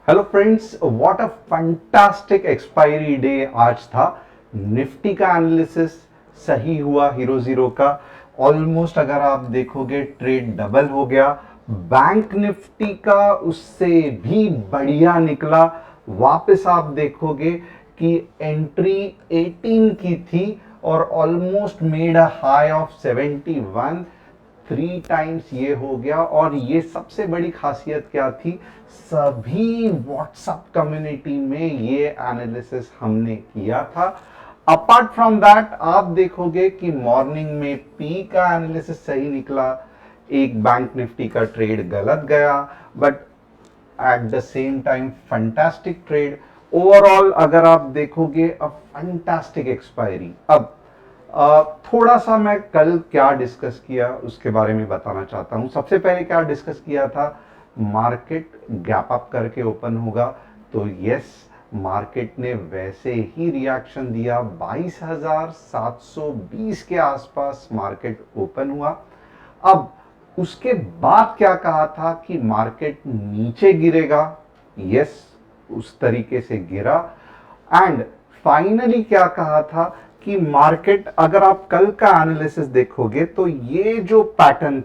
Hello friends, what a fantastic expiry day आज था। Nifty का एनालिसिस सही हुआ, हीरो जीरो का ऑलमोस्ट अगर आप देखोगे ट्रेड डबल हो गया। बैंक निफ्टी का उससे भी बढ़िया निकला। वापस आप देखोगे कि एंट्री 18 की थी और almost made a high of 71। 3 times ये हो गया। और ये सबसे बड़ी खासियत क्या थी, सभी व्हाट्सएप कम्युनिटी में ये एनालिसिस हमने किया था। अपार्ट फ्रॉम दैट आप देखोगे कि मॉर्निंग में पी का एनालिसिस सही निकला, एक बैंक निफ्टी का ट्रेड गलत गया, but at the same time fantastic trade. Overall अगर आप देखोगे अ फंटास्टिक एक्सपायरी। अब थोड़ा सा मैं कल क्या डिस्कस किया उसके बारे में बताना चाहता हूं। सबसे पहले क्या डिस्कस किया था, मार्केट गैप अप करके ओपन होगा। तो यस, मार्केट ने वैसे ही रिएक्शन दिया, 22,720 के आसपास मार्केट ओपन हुआ। अब उसके बाद क्या कहा था कि मार्केट नीचे गिरेगा, यस, उस तरीके से गिरा। एंड फाइनली क्या कहा था कि मार्केट, अगर आप कल का एनालिसिस देखोगे तो ये जो पैटर्न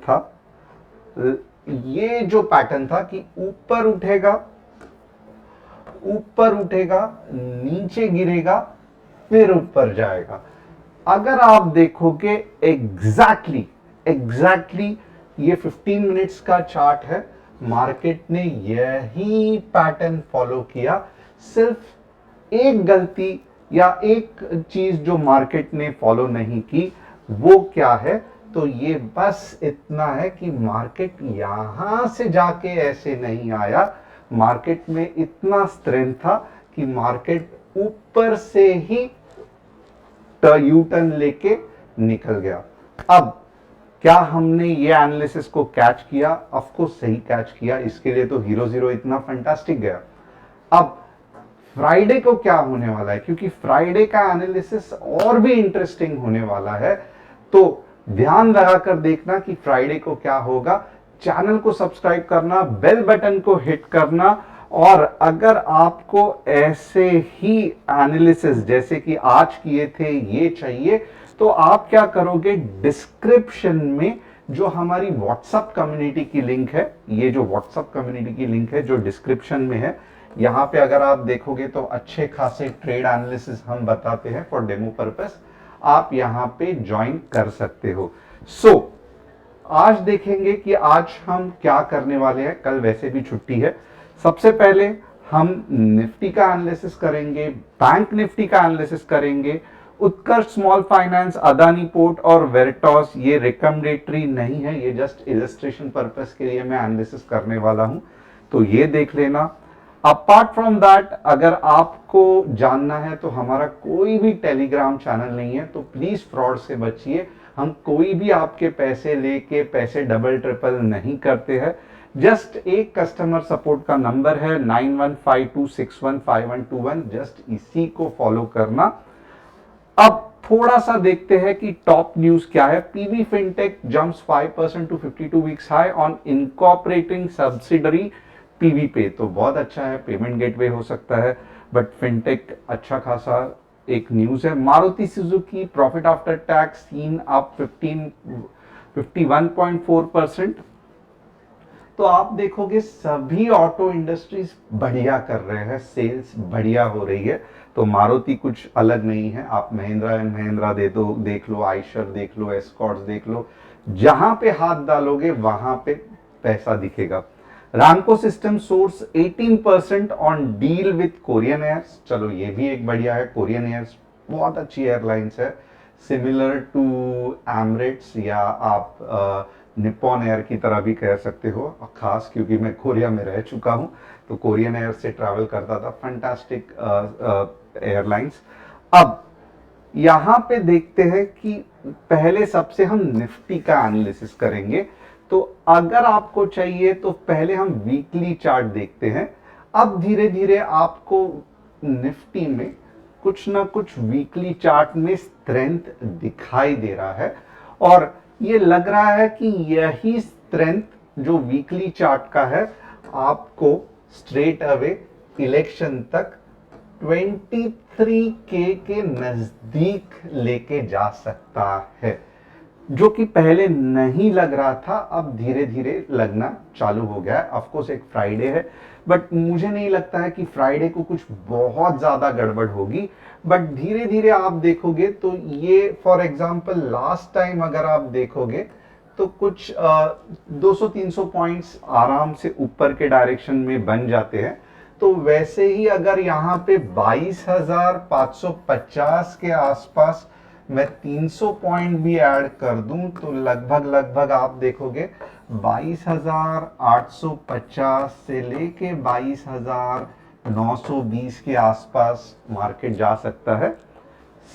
था कि ऊपर उठेगा, नीचे गिरेगा, फिर ऊपर जाएगा। अगर आप देखोगे एग्जैक्टली ये 15 मिनट्स का चार्ट है, मार्केट ने यही पैटर्न फॉलो किया। सिर्फ एक गलती या एक चीज जो मार्केट ने फॉलो नहीं की, वो क्या है, तो ये बस इतना है कि मार्केट यहां से जाके ऐसे नहीं आया। मार्केट में इतना स्ट्रेंथ था कि मार्केट ऊपर से ही यू टर्न लेके निकल गया। अब क्या हमने ये एनालिसिस को कैच किया? ऑफ कोर्स सही कैच किया, इसके लिए तो हीरो जीरो इतना फंटास्टिक गया। अब फ्राइडे को क्या होने वाला है, क्योंकि फ्राइडे का एनालिसिस और भी इंटरेस्टिंग होने वाला है, तो ध्यान लगाकर देखना कि फ्राइडे को क्या होगा। चैनल को सब्सक्राइब करना, बेल बटन को हिट करना। और अगर आपको ऐसे ही एनालिसिस जैसे कि आज किए थे ये चाहिए, तो आप क्या करोगे, डिस्क्रिप्शन में जो हमारी व्हाट्सएप कम्युनिटी की लिंक है, ये जो व्हाट्सएप कम्युनिटी की लिंक है जो डिस्क्रिप्शन में है, यहां पे अगर आप देखोगे तो अच्छे खासे ट्रेड एनालिसिस हम बताते हैं फॉर डेमो पर्पस। आप यहां पे ज्वाइन कर सकते हो। आज देखेंगे कि आज हम क्या करने वाले हैं। कल वैसे भी छुट्टी है। सबसे पहले हम निफ्टी का एनालिसिस करेंगे, बैंक निफ्टी का एनालिसिस करेंगे। उत्कर्ष स्मॉल फाइनेंस, अदानी पोर्ट और वेरिटॉस, ये रिकमेंडेटरी नहीं है, ये जस्ट इलस्ट्रेशन पर्पस के लिए मैं एनालिसिस करने वाला हूं, तो ये देख लेना। अपार्ट फ्रॉम दैट, अगर आपको जानना है तो हमारा कोई भी टेलीग्राम चैनल नहीं है, तो प्लीज फ्रॉड से बचिए। हम कोई भी आपके पैसे लेके पैसे डबल ट्रिपल नहीं करते हैं। जस्ट एक कस्टमर सपोर्ट का नंबर है 9152615121, जस्ट इसी को फॉलो करना। अब थोड़ा सा देखते हैं कि टॉप न्यूज क्या है। PV fintech jumps 5% to 52 weeks high on incorporating subsidiary PV pay. तो बहुत अच्छा है, पेमेंट गेटवे हो सकता है, बट फिनटेक अच्छा खासा एक न्यूज है। Maruti Suzuki profit after tax seen up 51.4%। तो आप देखोगे सभी ऑटो इंडस्ट्रीज बढ़िया कर रहे हैं, सेल्स बढ़िया हो रही है। तो मारुति कुछ अलग नहीं है। आप महिंद्रा एंड महिंद्रा देख लो, आयशर देख लो, एस्कॉर्ट्स देख लो, जहां पे हाथ डालोगे वहां पे पैसा दिखेगा। Ramco system soars 18% on deal with Korean airs. चलो ये भी एक बढ़िया है, कोरियन एयर्स बहुत अच्छी एयरलाइंस है, सिमिलर टू एमरेट्स या आप निप्पॉन एयर की तरह भी कह सकते हो। खास क्योंकि मैं कोरिया में रह चुका हूं, तो कोरियन एयर से ट्रैवल करता था। Fantastic airlines. अब यहां पे देखते हैं कि पहले सबसे हम निफ्टी का एनालिसिस करेंगे। तो अगर आपको चाहिए तो पहले हम वीकली चार्ट देखते हैं। अब धीरे धीरे आपको निफ्टी में कुछ ना कुछ वीकली चार्ट में स्ट्रेंथ दिखाई दे रहा है, और ये लग रहा है कि यही स्ट्रेंथ जो वीकली चार्ट का है आपको स्ट्रेट अवे इलेक्शन तक 23K के नजदीक लेके जा सकता है, जो कि पहले नहीं लग रहा था, अब धीरे धीरे लगना चालू हो गया है। ऑफ कोर्स एक फ्राइडे है, बट मुझे नहीं लगता है कि फ्राइडे को कुछ बहुत ज्यादा गड़बड़ होगी, बट धीरे धीरे आप देखोगे तो ये फॉर एग्जांपल लास्ट टाइम अगर आप देखोगे तो कुछ 200-300 पॉइंट्स आराम से ऊपर के डायरेक्शन में बन जाते हैं। तो वैसे ही अगर यहाँ पे 22,550 के आसपास मैं 300 पॉइंट भी ऐड कर दूं तो लगभग आप देखोगे 22,850 से लेके 22,920 के आसपास मार्केट जा सकता है।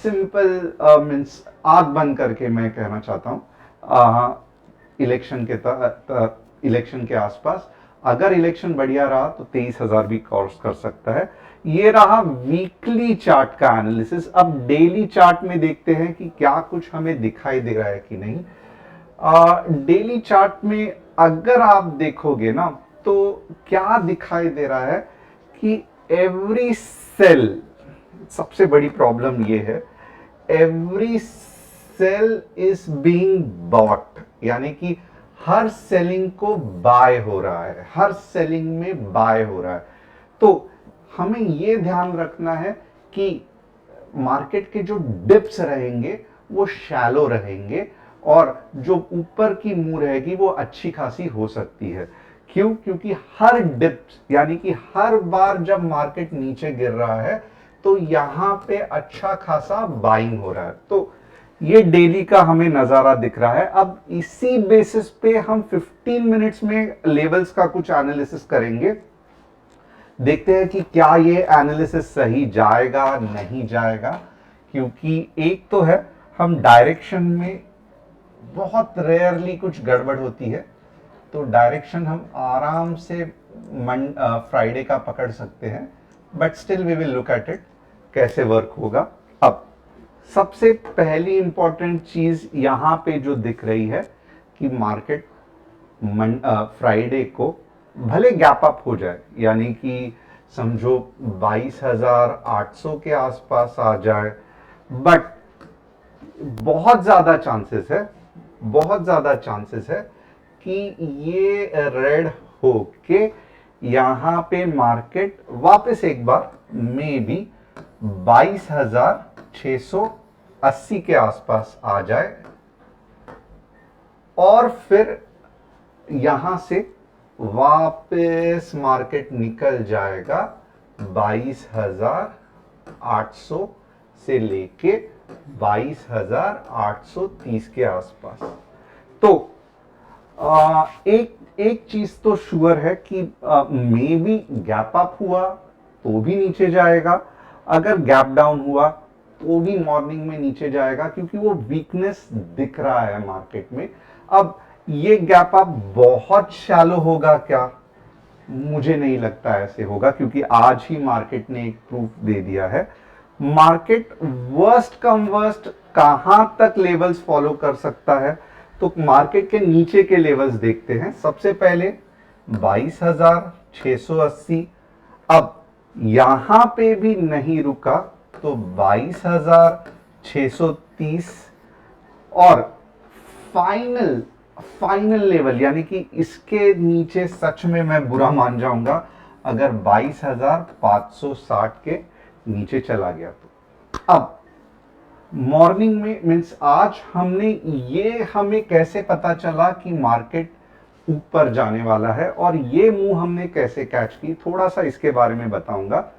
सिंपल मीन्स आग बंद करके मैं कहना चाहता हूं इलेक्शन के आसपास। अगर इलेक्शन बढ़िया रहा तो 23,000 भी क्रॉस कर सकता है। ये रहा वीकली चार्ट का एनालिसिस। अब डेली चार्ट में देखते हैं कि क्या कुछ हमें दिखाई दे रहा है कि नहीं। डेली चार्ट में अगर आप देखोगे ना तो क्या दिखाई दे रहा है कि एवरी सेल, सबसे बड़ी प्रॉब्लम ये है, every sale is being bought, यानी कि हर सेलिंग को बाय हो रहा है, हर सेलिंग में बाय हो रहा है। तो हमें यह ध्यान रखना है कि मार्केट के जो डिप्स रहेंगे वो शैलो रहेंगे और जो ऊपर की मुंह रहेगी वो अच्छी खासी हो सकती है। क्यों? क्योंकि हर डिप्स यानी कि हर बार जब मार्केट नीचे गिर रहा है तो यहां पे अच्छा खासा बाइंग हो रहा है। तो ये डेली का हमें नजारा दिख रहा है। अब इसी बेसिस पे हम 15 मिनट्स में लेवल्स का कुछ एनालिसिस करेंगे। देखते हैं कि क्या ये एनालिसिस सही जाएगा नहीं जाएगा, क्योंकि एक तो है हम डायरेक्शन में बहुत रेयरली कुछ गड़बड़ होती है, तो डायरेक्शन हम आराम से फ्राइडे का पकड़ सकते हैं, but still we will look at it कैसे वर्क होगा। अब सबसे पहली इंपॉर्टेंट चीज यहां पे जो दिख रही है कि मार्केट फ्राइडे को भले गैप अप हो जाए, यानी कि समझो 22,800 के आसपास आ जाए, बट बहुत ज्यादा चांसेस है, बहुत ज्यादा चांसेस है कि ये रेड हो के यहां पे मार्केट वापस एक बार मे बी 22,680 के आसपास आ जाए और फिर यहां से वापस मार्केट निकल जाएगा 22,800 से लेके 22,830 के आसपास। तो एक चीज तो श्योर है कि मे बी गैप अप हुआ तो भी नीचे जाएगा, अगर गैप डाउन हुआ तो भी मॉर्निंग में नीचे जाएगा, क्योंकि वो वीकनेस दिख रहा है मार्केट में। अब ये गैप अप बहुत शैलो होगा क्या? मुझे नहीं लगता ऐसे होगा, क्योंकि आज ही मार्केट ने एक प्रूफ दे दिया है। मार्केट वर्स्ट कम वर्स्ट कहां तक लेवल्स फॉलो कर सकता है, तो मार्केट के नीचे के लेवल्स देखते हैं। सबसे पहले 22,680, अब यहां पे भी नहीं रुका तो 22,630 और फाइनल लेवल, यानी कि इसके नीचे सच में मैं बुरा मान जाऊंगा अगर 22,560 के नीचे चला गया तो। अब मॉर्निंग में मीन्स आज हमें कैसे पता चला कि मार्केट ऊपर जाने वाला है और ये मूव हमने कैसे कैच की, थोड़ा सा इसके बारे में बताऊंगा।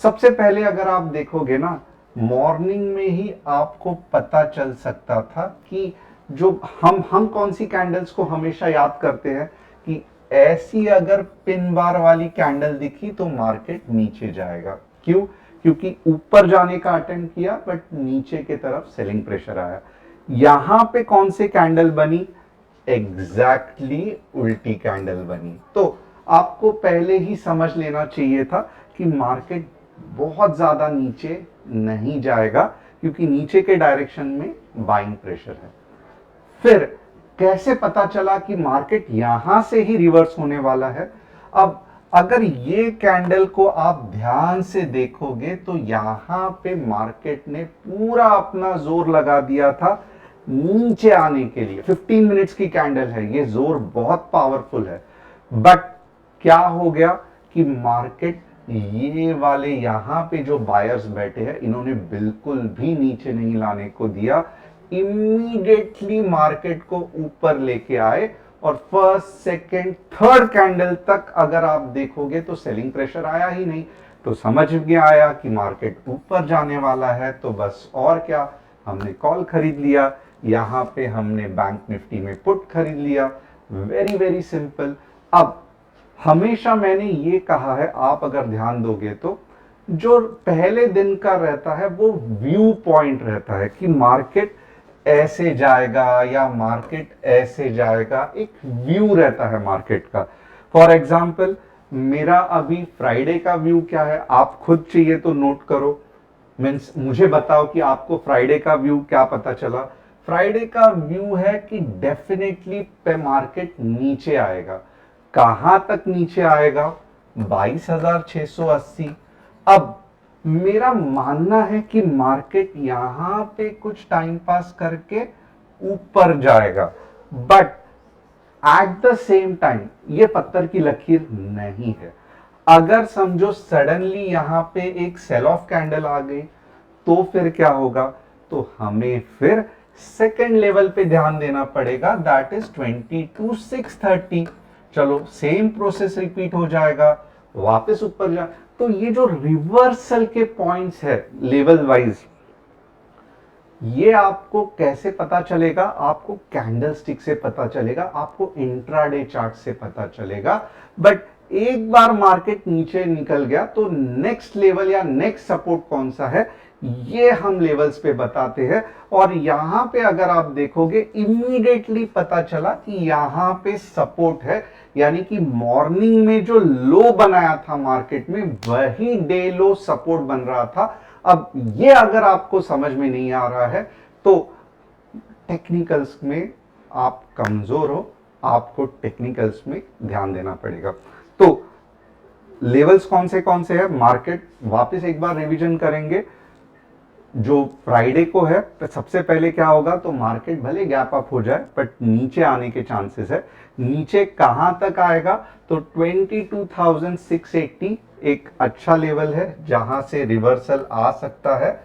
सबसे पहले अगर आप देखोगे ना, मॉर्निंग में ही आपको पता चल सकता था कि जो हम कौन सी कैंडल्स को हमेशा याद करते हैं कि ऐसी अगर पिन बार वाली कैंडल दिखी तो मार्केट नीचे जाएगा। क्यों? क्योंकि ऊपर जाने का अटेम्प्ट किया बट नीचे की तरफ सेलिंग प्रेशर आया। यहां पे कौन सी कैंडल बनी? एग्जैक्टली उल्टी कैंडल बनी। तो आपको पहले ही समझ लेना चाहिए था कि मार्केट बहुत ज्यादा नीचे नहीं जाएगा, क्योंकि नीचे के डायरेक्शन में बाइंग प्रेशर है। फिर कैसे पता चला कि मार्केट यहां से ही रिवर्स होने वाला है? अब अगर ये कैंडल को आप ध्यान से देखोगे तो यहां पे मार्केट ने पूरा अपना जोर लगा दिया था नीचे आने के लिए। 15 मिनट्स की कैंडल है, ये जोर बहुत पावरफुल है, बट क्या हो गया कि मार्केट ये वाले यहां पे जो बायर्स बैठे हैं इन्होंने बिल्कुल भी नीचे नहीं लाने को दिया। इमीडिएटली मार्केट को ऊपर लेके आए और फर्स्ट सेकंड थर्ड कैंडल तक अगर आप देखोगे तो सेलिंग प्रेशर आया ही नहीं। तो समझ में आया कि मार्केट ऊपर जाने वाला है, तो बस और क्या, हमने कॉल खरीद लिया। यहां पे हमने बैंक निफ्टी में पुट खरीद लिया। Very very simple. अब हमेशा मैंने ये कहा है, आप अगर ध्यान दोगे तो जो पहले दिन का रहता है वो व्यू पॉइंट रहता है कि मार्केट ऐसे जाएगा या मार्केट ऐसे जाएगा, एक व्यू रहता है मार्केट का। फॉर एग्जाम्पल मेरा अभी फ्राइडे का व्यू क्या है, आप खुद चाहिए तो नोट करो। मीन्स मुझे बताओ कि आपको फ्राइडे का व्यू क्या पता चला। फ्राइडे का व्यू है कि डेफिनेटली पे मार्केट नीचे आएगा। कहां तक नीचे आएगा? 22,680। अब मेरा मानना है कि मार्केट यहां पे कुछ टाइम पास करके ऊपर जाएगा, but at the same time ये पत्थर की लकीर नहीं है। अगर समझो सडनली यहां पे एक सेल ऑफ कैंडल आ गई तो फिर क्या होगा? तो हमें फिर सेकेंड लेवल पे ध्यान देना पड़ेगा, दैट इज 22,630। चलो सेम प्रोसेस रिपीट हो जाएगा, वापस ऊपर जा। तो ये जो रिवर्सल के पॉइंट्स है लेवल वाइज, ये आपको कैसे पता चलेगा? आपको कैंडलस्टिक से पता चलेगा, आपको इंट्राडे चार्ट से पता चलेगा। बट एक बार मार्केट नीचे निकल गया तो नेक्स्ट लेवल या नेक्स्ट सपोर्ट कौन सा है, ये हम लेवल्स पे बताते हैं। और यहां पे अगर आप देखोगे इमीडिएटली पता चला कि यहां पे सपोर्ट है, यानी कि मॉर्निंग में जो लो बनाया था मार्केट में वही डे लो सपोर्ट बन रहा था। अब ये अगर आपको समझ में नहीं आ रहा है तो टेक्निकल्स में आप कमजोर हो, आपको टेक्निकल्स में ध्यान देना पड़ेगा। तो लेवल्स कौन से हैं, मार्केट वापस एक बार रिवीजन करेंगे। जो फ्राइडे को है तो सबसे पहले क्या होगा, तो मार्केट भले गैप अप हो जाए बट नीचे आने के चांसेस है। नीचे कहां तक आएगा? तो 22,680 एक अच्छा लेवल है जहां से रिवर्सल आ सकता है,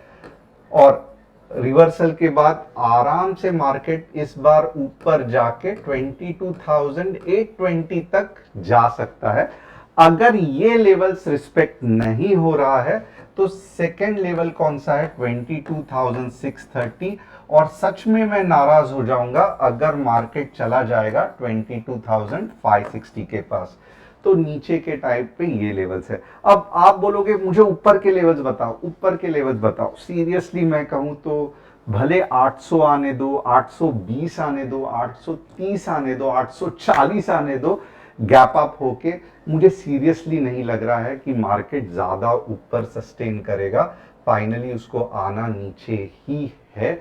और रिवर्सल के बाद आराम से मार्केट इस बार ऊपर जाके 22,820 तक जा सकता है। अगर ये लेवल्स रिस्पेक्ट नहीं हो रहा है तो सेकेंड लेवल कौन सा है? 22,630। और सच में मैं नाराज हो जाऊंगा अगर मार्केट चला जाएगा 22,560 के पास। तो नीचे के टाइप पे ये लेवल्स है। अब आप बोलोगे मुझे ऊपर के लेवल्स बताओ, ऊपर के लेवल्स बताओ। सीरियसली मैं कहूं तो भले 800 आने दो, 820 आने दो, 830 आने दो, 840 आने दो, गैप अप होके मुझे सीरियसली नहीं लग रहा है कि मार्केट ज्यादा ऊपर सस्टेन करेगा। फाइनली उसको आना नीचे ही है।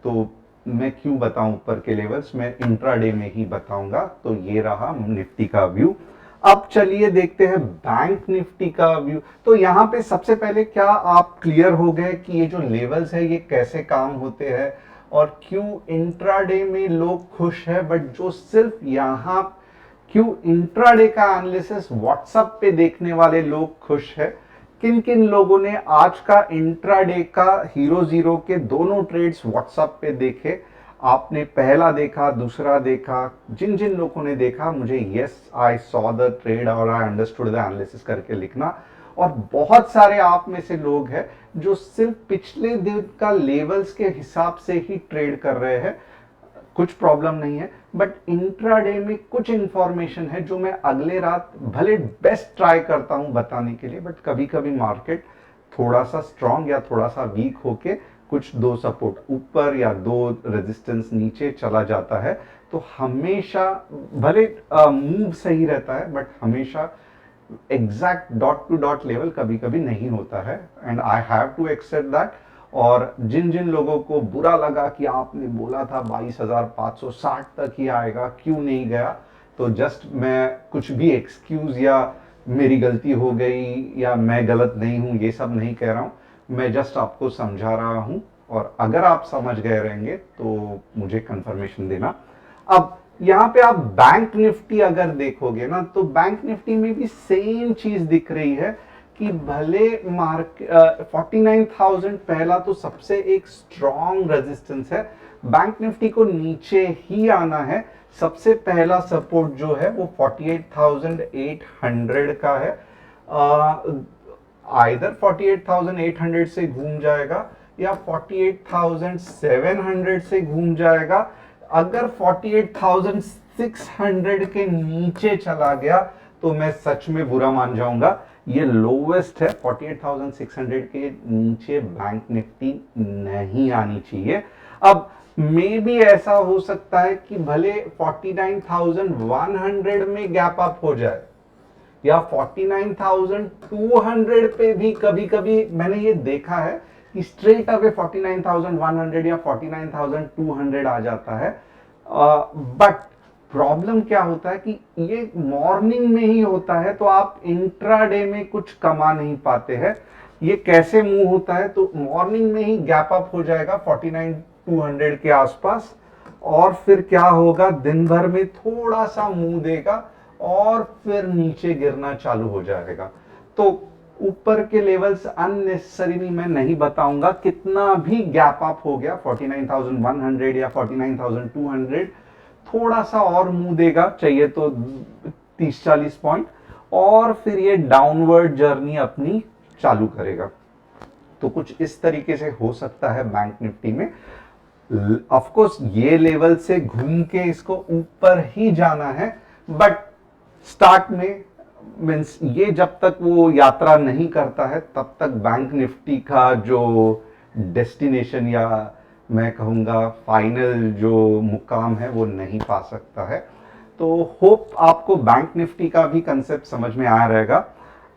तो मैं क्यों बताऊं ऊपर के लेवल्स, मैं इंट्राडे में ही बताऊंगा। तो ये रहा निफ्टी का व्यू। अब चलिए देखते हैं बैंक निफ्टी का व्यू। तो यहां पे सबसे पहले क्या आप क्लियर हो गए कि ये जो लेवल्स है ये कैसे काम होते हैं और क्यों इंट्राडे में लोग खुश है, बट जो सिर्फ यहां क्यों इंट्राडे का एनालिसिस व्हाट्सएप पे देखने वाले लोग खुश है। किन किन लोगों ने आज का इंट्राडे का हीरो जीरो के दोनों ट्रेड्स व्हाट्सएप पे देखे? आपने पहला देखा, दूसरा देखा, जिन जिन लोगों ने देखा मुझे yes I saw the trade और आई अंडरस्टूड द एनालिसिस करके लिखना। और बहुत सारे आप में से लोग हैं जो सिर्फ पिछले दिन का लेवल्स के हिसाब से ही ट्रेड कर रहे हैं। कुछ प्रॉब्लम नहीं है, बट इंट्राडे में कुछ इंफॉर्मेशन है जो मैं अगले रात भले बेस्ट ट्राई करता हूं बताने के लिए, बट कभी कभी मार्केट थोड़ा सा स्ट्रांग या थोड़ा सा वीक होके कुछ दो सपोर्ट ऊपर या दो रेजिस्टेंस नीचे चला जाता है। तो हमेशा भले मूव सही रहता है बट हमेशा exact dot to dot level कभी कभी नहीं होता है, and I have to accept that. और जिन जिन लोगों को बुरा लगा कि आपने बोला था 22,560 तक ही आएगा, क्यों नहीं गया, तो जस्ट मैं कुछ भी एक्सक्यूज या मेरी गलती हो गई या मैं गलत नहीं हूं, ये सब नहीं कह रहा हूं, मैं जस्ट आपको समझा रहा हूं। और अगर आप समझ गए रहेंगे तो मुझे कंफर्मेशन देना। अब यहाँ पे आप बैंक निफ्टी अगर देखोगे ना, तो बैंक निफ्टी में भी सेम चीज दिख रही है कि भले मार्केट 49,000 पहला तो सबसे एक स्ट्रॉन्ग रेजिस्टेंस है, बैंक निफ्टी को नीचे ही आना है। सबसे पहला सपोर्ट जो है वो 48,800 का है। आइदर 48,800 से घूम जाएगा या 48,700 से घूम जाएगा। अगर 48,600 के नीचे चला गया तो मैं सच में बुरा मान जाऊंगा। ये लोवेस्ट है, 48,600 के नीचे बैंक निफ्टी नहीं आनी चाहिए। अब मे भी ऐसा हो सकता है कि भले 49,100 में गैप अप हो जाए या 49,200 पे भी कभी कभी मैंने ये देखा है कि स्ट्रेट अवे 49,100 या 49,200 आ जाता है। बट प्रॉब्लम क्या होता है कि ये मॉर्निंग में ही होता है, तो आप इंट्राडे में कुछ कमा नहीं पाते हैं। ये कैसे मूव होता है, तो मॉर्निंग में ही गैप अप हो जाएगा 49,200 के आसपास, और फिर क्या होगा, दिन भर में थोड़ा सा मुंह देगा और फिर नीचे गिरना चालू हो जाएगा। तो ऊपर के लेवल्स अननेसेसरीली मैं नहीं बताऊंगा। कितना भी गैप अप हो गया 49,100 या 49,200, थोड़ा सा और मुंह देगा, चाहिए तो 30-40 पॉइंट, और फिर ये डाउनवर्ड जर्नी अपनी चालू करेगा। तो कुछ इस तरीके से हो सकता है बैंक निफ्टी में। ऑफ कोर्स ये लेवल से घूम के इसको ऊपर ही जाना है, बट स्टार्ट में मीन्स ये जब तक वो यात्रा नहीं करता है तब तक बैंक निफ्टी का जो डेस्टिनेशन या मैं कहूँगा फाइनल जो मुकाम है वो नहीं पा सकता है। तो होप आपको बैंक निफ्टी का भी कंसेप्ट समझ में आया रहेगा।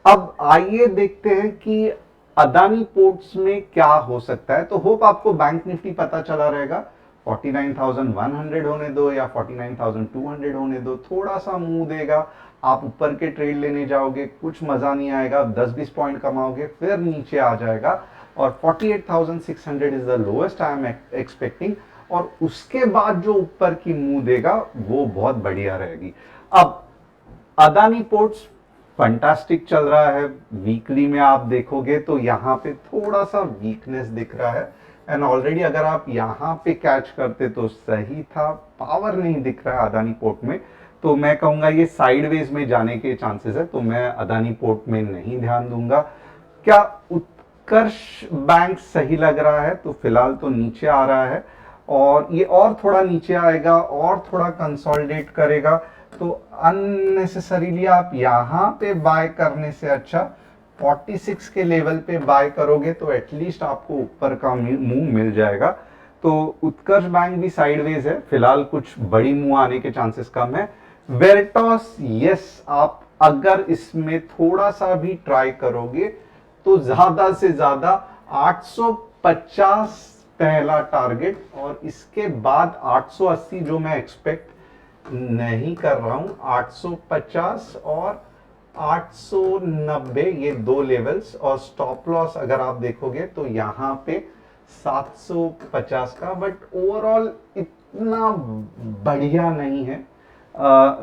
अब आइए देखते हैं कि अदानी पोर्ट्स में क्या हो सकता है। तो होप आपको बैंक निफ्टी पता चला रहेगा। 49,100 होने दो या 49,200 होने दो, थोड़ा सा मुंह देगा, आप ऊपर के ट्रेड लेने जाओगे, कुछ मजा नहीं आएगा, 10-20 पॉइंट कमाओगे, फिर नीचे आ जाएगा और 48,600 is the lowest I am expecting. और उसके बाद जो ऊपर की मुंह देगा वो बहुत बढ़िया रहेगी। अब अदानी पोर्ट्स फंटास्टिक चल रहा है। वीकली में आप देखोगे तो यहाँ पे थोड़ा सा वीकनेस दिख रहा है, एंड ऑलरेडी अगर आप यहाँ पे कैच करते तो सही था। पावर नहीं दिख रहा है अदानी पोर्ट में, तो मैं कहूंगा ये साइडवेज में जाने के चांसेस है, तो मैं अदानी पोर्ट में नहीं ध्यान दूंगा। क्या उत्कर्ष बैंक सही लग रहा है? तो फिलहाल तो नीचे आ रहा है और ये और थोड़ा नीचे आएगा और थोड़ा कंसोलिडेट करेगा, तो अननेसेसरीली आप यहाँ पे बाय करने से अच्छा 46 के लेवल पे बाय करोगे तो एटलीस्ट आपको ऊपर का मूव मिल जाएगा। तो उत्कर्ष बैंक भी साइडवेज है, फिलहाल कुछ बड़ी मूव आने के चांसेस कम है। वेरिटॉस, यस, आप अगर इसमें थोड़ा सा भी ट्राई करोगे तो ज्यादा से ज्यादा 850 पहला टारगेट, और इसके बाद 880 जो मैं एक्सपेक्ट नहीं कर रहा हूं, 850 और 890 ये दो लेवल्स, और स्टॉप लॉस अगर आप देखोगे तो यहाँ पे 750 का, बट ओवरऑल इतना बढ़िया नहीं है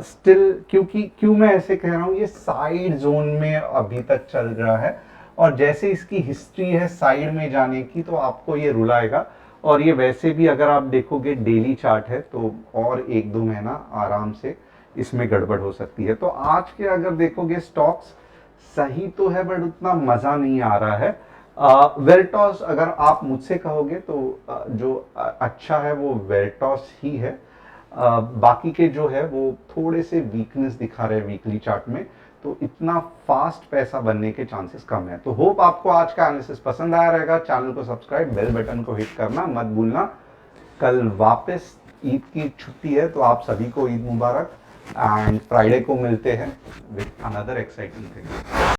स्टिल। क्यों मैं ऐसे कह रहा हूँ, ये साइड जोन में अभी तक चल रहा है, और जैसे इसकी हिस्ट्री है साइड में जाने की तो आपको ये रुलाएगा। और ये वैसे भी अगर आप देखोगे डेली चार्ट है तो और 1-2 महीना आराम से इसमें गड़बड़ हो सकती है। तो आज के अगर देखोगे स्टॉक्स सही तो है बट उतना मजा नहीं आ रहा है। वेरिटॉस अगर आप मुझसे कहोगे तो जो अच्छा है वो वेरिटॉस ही है। बाकी के जो है वो थोड़े से वीकनेस दिखा रहे हैं वीकली चार्ट में, तो इतना फास्ट पैसा बनने के चांसेस कम है। तो होप आपको आज का एनालिसिस पसंद आया रहेगा। चैनल को सब्सक्राइब, बेल बटन को हिट करना मत भूलना। कल वापस ईद की छुट्टी है, तो आप सभी को ईद मुबारक, एंड फ्राइडे को मिलते हैं विद अनदर एक्साइटिंग थिंग।